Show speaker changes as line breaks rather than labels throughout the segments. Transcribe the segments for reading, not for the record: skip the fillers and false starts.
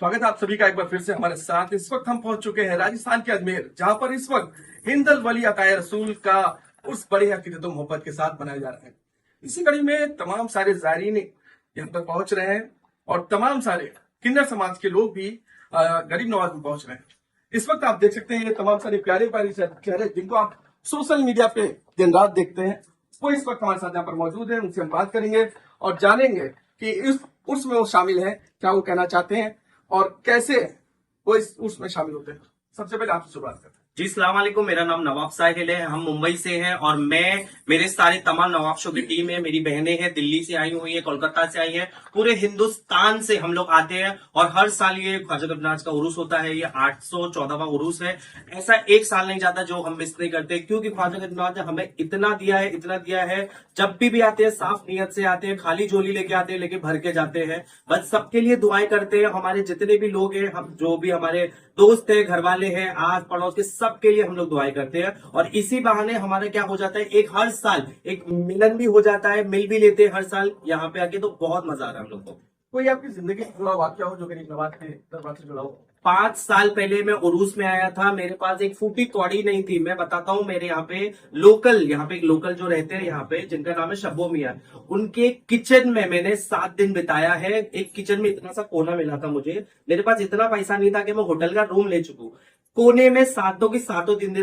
स्वागत है आप सभी का एक बार फिर से हमारे साथ। इस वक्त हम पहुंच चुके हैं राजस्थान के अजमेर, जहां पर इस वक्त हिंदल वली अताए रसूल का उर्स बड़े अकीदत व मोहब्बत के साथ मनाया जा रहा है। इसी कड़ी में तमाम सारे जायरीन यहाँ पर पहुंच रहे हैं और तमाम सारे किन्नर समाज के लोग भी गरीब नवाज में पहुंच रहे हैं। इस वक्त आप देख सकते हैं ये तमाम सारे प्यारे प्यारे चेहरे जिनको आप सोशल मीडिया पे दिन रात देखते हैं, वो इस वक्त हमारे साथ यहाँ पर मौजूद है। उनसे हम बात करेंगे और जानेंगे कि इस उर्स में वो शामिल है, क्या वो कहना चाहते हैं और कैसे वो इस उर्स में शामिल होते हैं। सबसे पहले आपसे शुरुआत करते हैं।
जी सलाम वालेकुम, मेरा नाम नवाब साहिल है। हम मुंबई से हैं और मेरे सारे तमाम नवाब शो की टीम है। मेरी बहनें हैं, दिल्ली से आई हुई है, कोलकाता से आई है, पूरे हिंदुस्तान से हम लोग आते हैं। और हर साल ये ख्वाजा गरीब का उरूस होता है। ये 814वां उरूस है। ऐसा एक साल नहीं जाता जो हम मिस नहीं करते, क्योंकि ख्वाजा गरीब ने हमें इतना दिया है, इतना दिया है। जब भी आते हैं साफ नियत से आते हैं, खाली झोली लेके आते हैं, लेके भर के जाते हैं। बस सबके लिए दुआएं करते हैं। हमारे जितने भी लोग हैं, हम जो भी हमारे दोस्त है, घर वाले हैं, आस पड़ोस के, सबके लिए हम लोग दुआएं करते हैं। और इसी बहाने हमारा क्या हो जाता है, एक हर साल एक मिलन भी हो जाता है, मिल भी लेते हैं हर साल यहाँ पे आके। तो बहुत मजा आ रहा है हम लोग को।
कोई आपकी जिंदगी से जुड़ा वाक्य हो जो गरीब नवाज के दरबार से जुड़ा हो?
5 साल पहले मैं उरूस में आया था। मेरे पास एक फूटी कौड़ी नहीं थी। मैं बताता हूँ, मेरे यहाँ पे एक लोकल जो रहते हैं यहाँ पे, जिनका नाम है शब्बो मियां, उनके किचन में मैंने 7 दिन बिताया है। एक किचन में इतना सा कोना मिला था मुझे। मेरे पास इतना पैसा नहीं था कि मैं होटल का रूम ले चुकूं। कोने में सातों की सातों दिन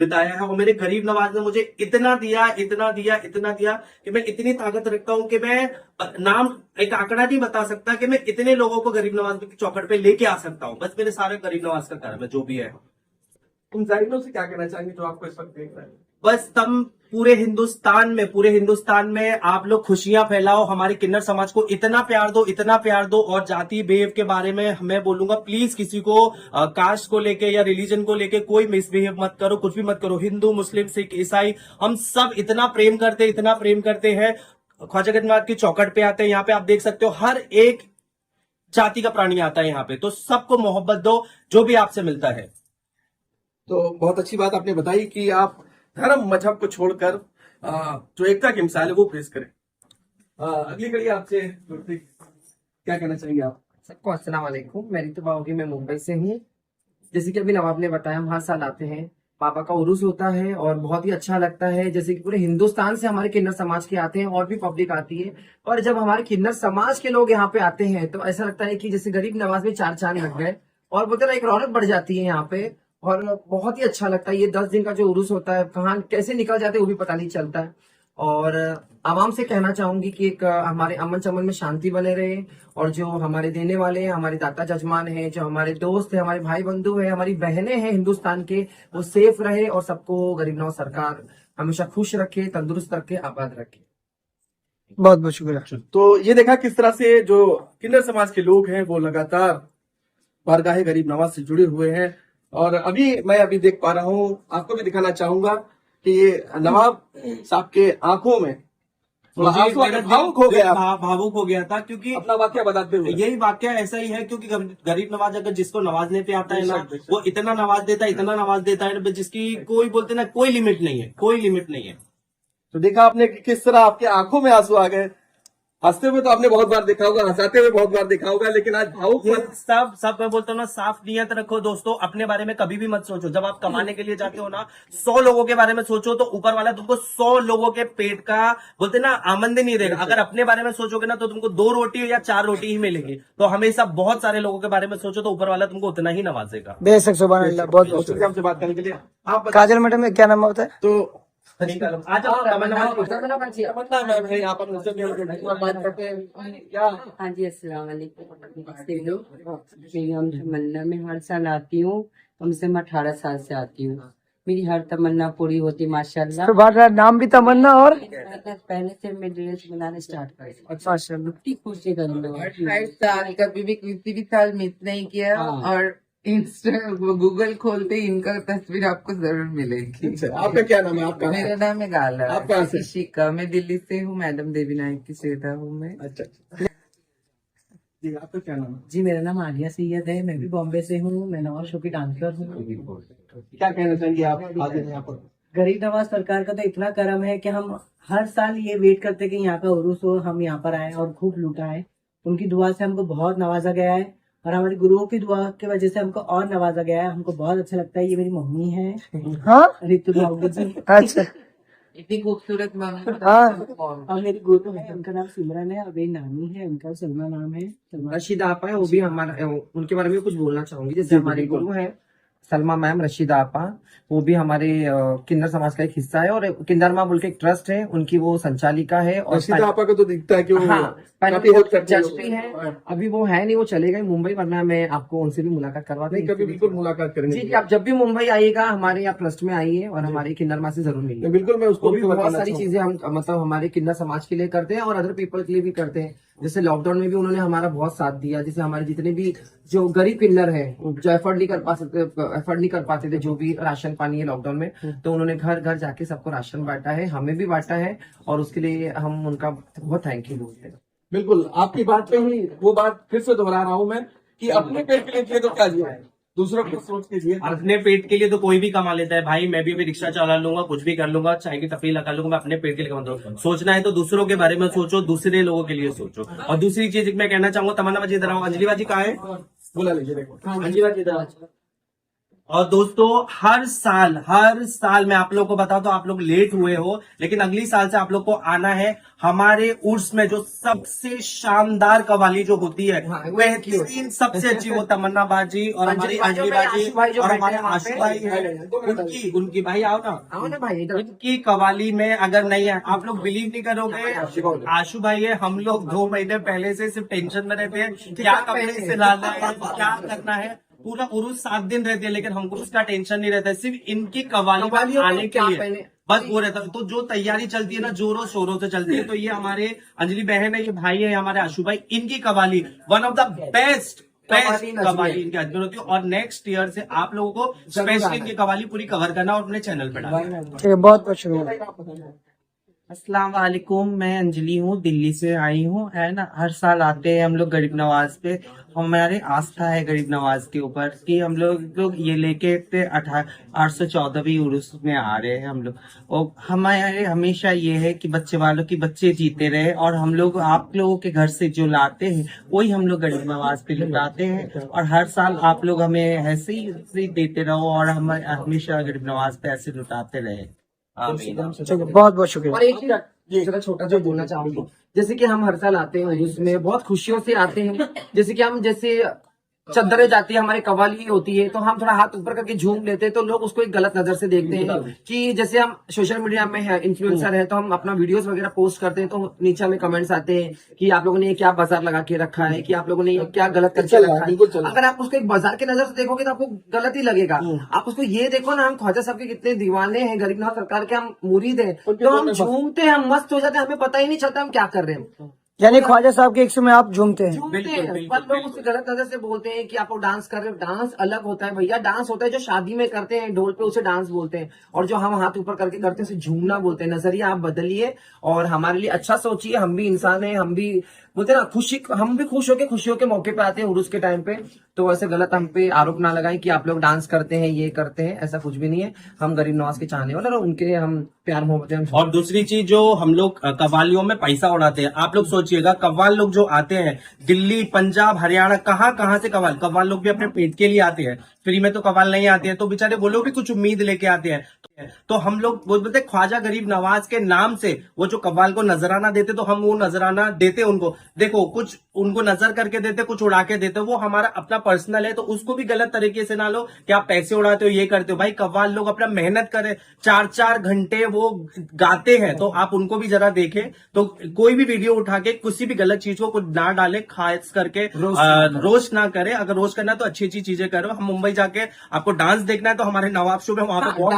बिताया है। और मेरे गरीब नवाज ने मुझे इतना दिया, इतना दिया, इतना दिया कि मैं इतनी ताकत रखता हूं कि मैं नाम एक आंकड़ा नहीं बता सकता कि मैं इतने लोगों को गरीब नवाज की चौखट पे लेके आ सकता हूं। बस मेरे सारे गरीब नवाज का कर्म है, जो भी है।
उन जायरीनों से क्या कहना चाहेंगे जो आपको इस वक्त देख रहे हैं?
बस तुम पूरे हिंदुस्तान में आप लोग खुशियां फैलाओ। हमारे किन्नर समाज को इतना प्यार दो, इतना प्यार दो। और जाति भेद के बारे में मैं बोलूंगा, प्लीज किसी को कास्ट को लेके या रिलीजन को लेके कोई मिसबिहेव मत करो, कुछ भी मत करो। हिंदू, मुस्लिम, सिख, ईसाई, हम सब इतना प्रेम करते हैं। ख्वाजा गरीब की चौखट पे आते हैं। यहाँ पे आप देख सकते हो हर एक जाति का प्राणी आता है यहाँ पे। तो सबको मोहब्बत दो, जो भी आपसे मिलता है।
तो बहुत अच्छी बात आपने बताई कि आप धर्म मजहब को छोड़कर जो एकता की मिसाल है वो पेश करें। अगली कड़ी आपसे जुड़ती, क्या कहना चाहेंगे आप?
सबको अस्सलाम वालेकुम। मेरी तो होगी, मैं मुंबई से हूँ। जैसे कि अभी नवाब ने बताया, हम हर साल आते हैं। पापा का उरूस होता है और बहुत ही अच्छा लगता है। जैसे कि पूरे हिंदुस्तान से हमारे किन्नर समाज के आते हैं और भी पब्लिक आती है। और जब हमारे किन्नर समाज के लोग यहाँ पे आते हैं तो ऐसा लगता है कि जैसे गरीब नवाज में 4 चांद लग गए और बोलते ना, एक रौनक बढ़ जाती है यहाँ पे। और बहुत ही अच्छा लगता है। ये 10 दिन का जो उरूस होता है, कहाँ कैसे निकल जाते हैं वो भी पता नहीं चलता है। और आवाम से कहना चाहूंगी कि एक हमारे अमन चमन में शांति बने रहे। और जो हमारे देने वाले हैं, हमारे दाता जजमान हैं, जो हमारे दोस्त हैं, हमारे भाई बंधु हैं, हमारी बहनें हैं हिंदुस्तान के, वो सेफ रहे और सबको गरीब नवाज सरकार हमेशा खुश रखे, तंदुरुस्त रखे, आबाद रखे।
बहुत बहुत शुक्रिया।
तो ये देखा किस तरह से जो किन्नर समाज के लोग हैं वो लगातार बारगाहे गरीब नवाज से जुड़े हुए हैं। और मैं देख पा रहा हूँ, आपको भी दिखाना चाहूंगा कि ये नवाब साहब के आंखों में भावुक
हो गया था, क्योंकि
अपना वाक्य बताते हुए।
यही वाक्य ऐसा ही है, क्योंकि गरीब नवाज अगर जिसको नवाजने पे आता है ना, वो इतना नवाज देता है जिसकी कोई बोलते ना कोई लिमिट नहीं है।
तो देखा आपने कि किस तरह आपके आंखों में आंसू आ गए। हंसते हुए तो आपने बहुत बार देखा होगा, हंसाते हुए बहुत बार देखा होगा, लेकिन आज भावुक
सब मैं बोलता हूँ ना, साफ नियत रखो दोस्तों। अपने बारे में कभी भी मत सोचो। जब आप कमाने के लिए जाते हो ना, 100 लोगों के बारे में सोचो तो ऊपर वाला तुमको 100 लोगों के पेट का बोलते ना आमंद नहीं देगा। अगर अपने बारे में सोचोगे ना, तो तुमको 2 रोटी या 4 रोटी ही मिलेगी। तो हमेशा बहुत सारे लोगों के बारे में सोचो, तो ऊपर वाला तुमको उतना ही नवाजेगा।
बेशक, सुभान अल्लाह। बहुत बहुत
शुक्रिया हमसे बात करने के लिए। आप
काजल मैडम में क्या नाम होता है?
तो
हाँ जी, अस्सलाम वालेकुम। मेरी हम तमन्ना में हर साल आती हूँ। कम से कम 18 साल से आती हूँ। मेरी हर तमन्ना पूरी होती माशाल्लाह।
सुभान, नाम भी तमन्ना और
पहले से मैं ड्रेस बनाने स्टार्ट कर दी।
अच्छा,
इतनी खुशी करूँगा।
हर साल कभी भी किसी भी साल मिस नहीं किया। और इंस्टा गूगल खोलते ही इनका तस्वीर आपको जरूर मिलेगी।
आपका क्या नाम है? आपका?
मेरा नाम है गाला।
आप कहाँ से?
शिका। मैं दिल्ली से हूँ। मैडम देवी नायक की श्वेता हूँ मैं।
अच्छा जी, आपका क्या नाम है?
जी, मेरा नाम आलिया सैयद है। मैं भी बॉम्बे से हूँ। मैं नवाज शो की डांसर हूँ।
क्या कहना चाहेंगे आप आज यहाँ पर?
गरीब नवाज सरकार का तो इतना करम है कि हम हर साल ये वेट करते कि यहाँ का उरूस हो, हम यहाँ पर आए और खूब लूटा है। उनकी दुआ से हमको बहुत नवाजा गया है।
और हमारे गुरुओं की दुआ की वजह से हमको और नवाजा गया है। हमको बहुत अच्छा लगता है। ये मेरी मम्मी है,
हाँ
रितु भाभी जी,
अच्छा
इतनी खूबसूरत मम्मी।
हाँ
और मेरी गुरु है, उनका नाम सिमरन है, और मेरी नानी है, उनका सलमा नाम है, सलमा।
रशीदा आपा है, वो भी हमारा, उनके बारे में कुछ बोलना चाहूंगी। जैसे हमारे गुरु हैं सलमा मैम, रशीदा आपा, वो भी हमारे किन्नर समाज का एक हिस्सा है, और किन्नर माँ बोल के एक ट्रस्ट है, उनकी वो संचालिका है। और
रशीदा आपा को तो दिखता है कि वो
हाँ, पहले
काफी
वो
हेल्प करती
जज भी है, अभी वो है नहीं, वो चले गए मुंबई, वरना मैं आपको उनसे भी मुलाकात करवा
नहीं, कभी बिल्कुल मुलाकात करेंगे।
जी, आप जब भी मुंबई आइएगा हमारे यहाँ ट्रस्ट में आइए, और हमारे किन्नर माँ से जरूर मिलिए।
बिल्कुल, मैं उसको
वो
भी
भी बहुत
बताना
सारी
चाहूंगा।
चीजें हम मतलब हमारे किन्नर समाज के लिए करते हैं, और अदर पीपल के लिए भी करते हैं। जैसे लॉकडाउन में भी उन्होंने हमारा बहुत साथ दिया। जैसे हमारे जितने भी जो गरीब किन्नर है, जो एफर्ड नहीं कर पाते थे जो भी राशन पानी है लॉकडाउन में, तो उन्होंने घर घर जाके सबको राशन बांटा है, हमें भी बांटा है, और उसके लिए हम उनका बहुत थैंक यू बोलते हैं।
बिल्कुल, आपकी बात पे ही वो बात फिर से दोहरा रहा हूँ मैं कि अपने पेट के लिए जिए तो क्या जिए, दूसरों को सोच के जिए।
अपने पेट के लिए तो कोई भी कमा लेता है भाई। मैं भी अभी रिक्शा चला लूंगा, कुछ भी कर लूंगा, चाय की टपरी लगा लूंगा, मैं अपने पेट के लिए कमाता हूँ। सोचना है तो दूसरों के बारे में सोचो, दूसरे लोगों के लिए सोचो। और दूसरी चीज मैं कहना चाहूंगा, तमन्ना बाजी इधर आओ। अंजलि बाजी कहाँ है?
बुला लीजिए, देखो
अंजलि बाजी इधर आओ। और दोस्तों, हर साल मैं आप लोगों को बताऊं तो आप लोग लेट हुए हो, लेकिन अगली साल से आप लोग को आना है। हमारे उर्स में जो सबसे शानदार कवाली जो होती है, बेहतरीन सबसे अच्छी, वो तमन्ना बाजी और हमारी अंजलि बाजी और हमारे आशु भाई है। उनकी भाई आओ ना
भाई इधर
उनकी कवाली में अगर नहीं है, आप लोग बिलीव नहीं करोगे, आशु भाई है, हम लोग 2 महीने पहले से सिर्फ टेंशन में रहते हैं, क्या कपड़े सिलाना है, क्या करना है। पूरा उरुस 7 दिन रहते हैं, लेकिन हमको उसका टेंशन नहीं रहता है। सिर्फ इनकी कवाली में आने के लिए बस वो रहता है। तो जो तैयारी चलती है ना, जोरों शोरों से चलती है। तो ये हमारे अंजलि बहन है, ये भाई है हमारे आशु भाई, इनकी qawwali one of the best qawwali इनकी अजमेर होती है। और नेक्स्ट ईयर से आप लोगों को स्पेशली इनकी कवाली पूरी कवर करना और अपने चैनल पे डालना।
ठीक है, बहुत बहुत शुक्रिया।
अस्सलाम वालेकुम, मैं अंजलि हूँ, दिल्ली से आई हूँ, है ना। हर साल आते हैं हम लोग गरीब नवाज पे। हमारी आस्था है गरीब नवाज के ऊपर कि हम लोग ये लेके 814वीं उर्स में आ रहे हैं हम लोग। और हमारे हमेशा ये है कि बच्चे वालों की बच्चे जीते रहे, और हम लोग आप लोगों के घर से जो लाते हैं वही हम लोग गरीब नवाज पे लुटाते हैं। और हर साल आप लोग हमें ऐसे ही देते रहो, और हम हमेशा गरीब नवाज पे ऐसे लुटाते रहे।
बहुत बहुत शुक्रिया।
और एक चीज जरा छोटा जो बोलना चाहूंगी, जैसे कि हम हर साल आते हैं उसमें बहुत खुशियों से आते हैं। जैसे कि हम जैसे चद्दरें जाती है, हमारी कवाली होती है, तो हम थोड़ा हाथ ऊपर करके झूम लेते हैं, तो लोग उसको एक गलत नजर से देखते हैं कि जैसे हम सोशल मीडिया में है, इन्फ्लुएंसर है, तो हम अपना वीडियोस वगैरह पोस्ट करते हैं, तो नीचे हमें कमेंट्स आते हैं कि आप लोगों ने ये क्या बाजार लगा के रखा है, कि आप लोगों ने ये क्या गलत करके रखा है। अगर आप उसको एक बाजार के नजर से देखोगे तो आपको गलत ही लगेगा। आप उसको ये देखो ना, हम ख्वाजा साहब के कितने दीवाने हैं, गरीब नवाज सरकार के हम मुरीद हैं, तो हम झूमते हैं, हम मस्त हो जाते हैं, हमें पता ही नहीं चलता हम क्या कर रहे हैं।
यानी ख्वाजा साहब के 100 में आप झूमते हैं।
झूमते हैं, पर लोग उससे गलत नजर से बोलते हैं कि आप लोग डांस कर रहे हो। डांस अलग होता है भैया, डांस होता है जो शादी में करते हैं, ढोल पे उसे डांस बोलते हैं, और जो हम हाथ ऊपर करके करते हैं उसे झूमना बोलते हैं। नजरिया आप बदलिए और हमारे लिए अच्छा सोचिए। हम भी इंसान हैं, हम भी बोलते हैं ना खुशी, हम भी खुश होके खुशियों के मौके पे आते हैं उर्स के टाइम पे। तो ऐसे गलत हम पे आरोप ना लगाएं कि आप लोग डांस करते हैं, ये करते हैं, ऐसा कुछ भी नहीं है। हम गरीब नवाज के चाहने वाले, और उनके हम प्यार मोहब्बत हैं।
और दूसरी चीज, जो हम लोग कव्वालियों में पैसा उड़ाते हैं, आप लोग सोचिएगा, कव्वाल लोग जो आते हैं दिल्ली, पंजाब, हरियाणा, कहाँ से कव्वाल लोग भी अपने पेट के लिए आते हैं। फ्री में तो कव्वाल नहीं आते हैं, तो बेचारे वो लोग भी कुछ उम्मीद लेके आते हैं। तो हम लोग बोलते ख्वाजा गरीब नवाज के नाम से वो जो कव्वाल को नजराना देते, तो हम वो नजराना देते उनको। देखो, कुछ उनको नजर करके देते, कुछ उड़ा के देते, वो हमारा अपना पर्सनल है, तो उसको भी गलत तरीके से ना लो कि आप पैसे उड़ाते हो, ये करते हो। भाई कव्वाल लोग अपना मेहनत करे, 4-4 घंटे वो गाते हैं, तो आप उनको भी जरा देखें। तो कोई भी वीडियो उठा के किसी भी गलत चीज को ना डाले, खास करके रोस्ट ना करे। अगर रोस्ट करना है तो अच्छी अच्छी चीजें करो। हम मुंबई जाके, आपको डांस देखना है तो हमारे नवाब शो में वहां पे बहुत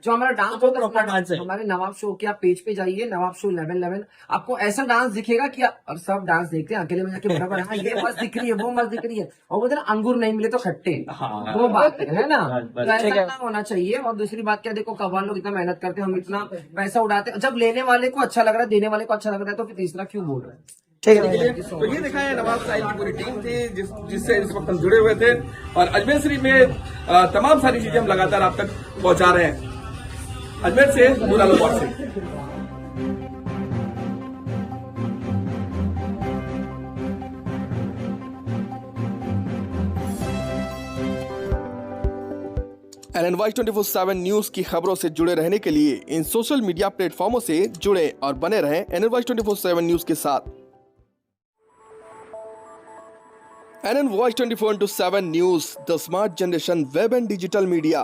जो हमारा डांस होता
प्रॉपर डांस है।
हमारे नवाब शो के आप पेज पे जाइए, नवाब शो 1111, आपको ऐसा डांस दिखेगा कि और सब डांस देखते हैं अकेले में जाके बराबर, हाँ ये मस्त दिख रही है, वो मस्त दिख रही है, और बोलते ना अंगूर नहीं मिले तो खट्टे, वो बात है ना। तो ऐसा ना होना चाहिए। और दूसरी बात क्या, देखो कव्वाल लोग इतना मेहनत करते हैं, हम इतना पैसा उड़ाते हैं, जब लेने वाले को अच्छा लग रहा है, देने वाले को अच्छा लग रहा है, तो फिर तीसरा क्यों बोल रहे हैं।
ठीक है।
तो ये देखा है नवाब साहिब की पूरी टीम थी जिससे इस वक्त हम जुड़े हुए थे, और अजमेर शरीफ में तमाम सारी चीजें हम लगातार आप तक पहुंचा रहे हैं। अजमेर से बुरा लोग से NNY 24/7 न्यूज की खबरों से जुड़े रहने के लिए इन सोशल मीडिया प्लेटफॉर्मों से जुड़े और बने रहें NNY 24/7 न्यूज के साथ। NNY 24/7 news, the smart generation web and digital media.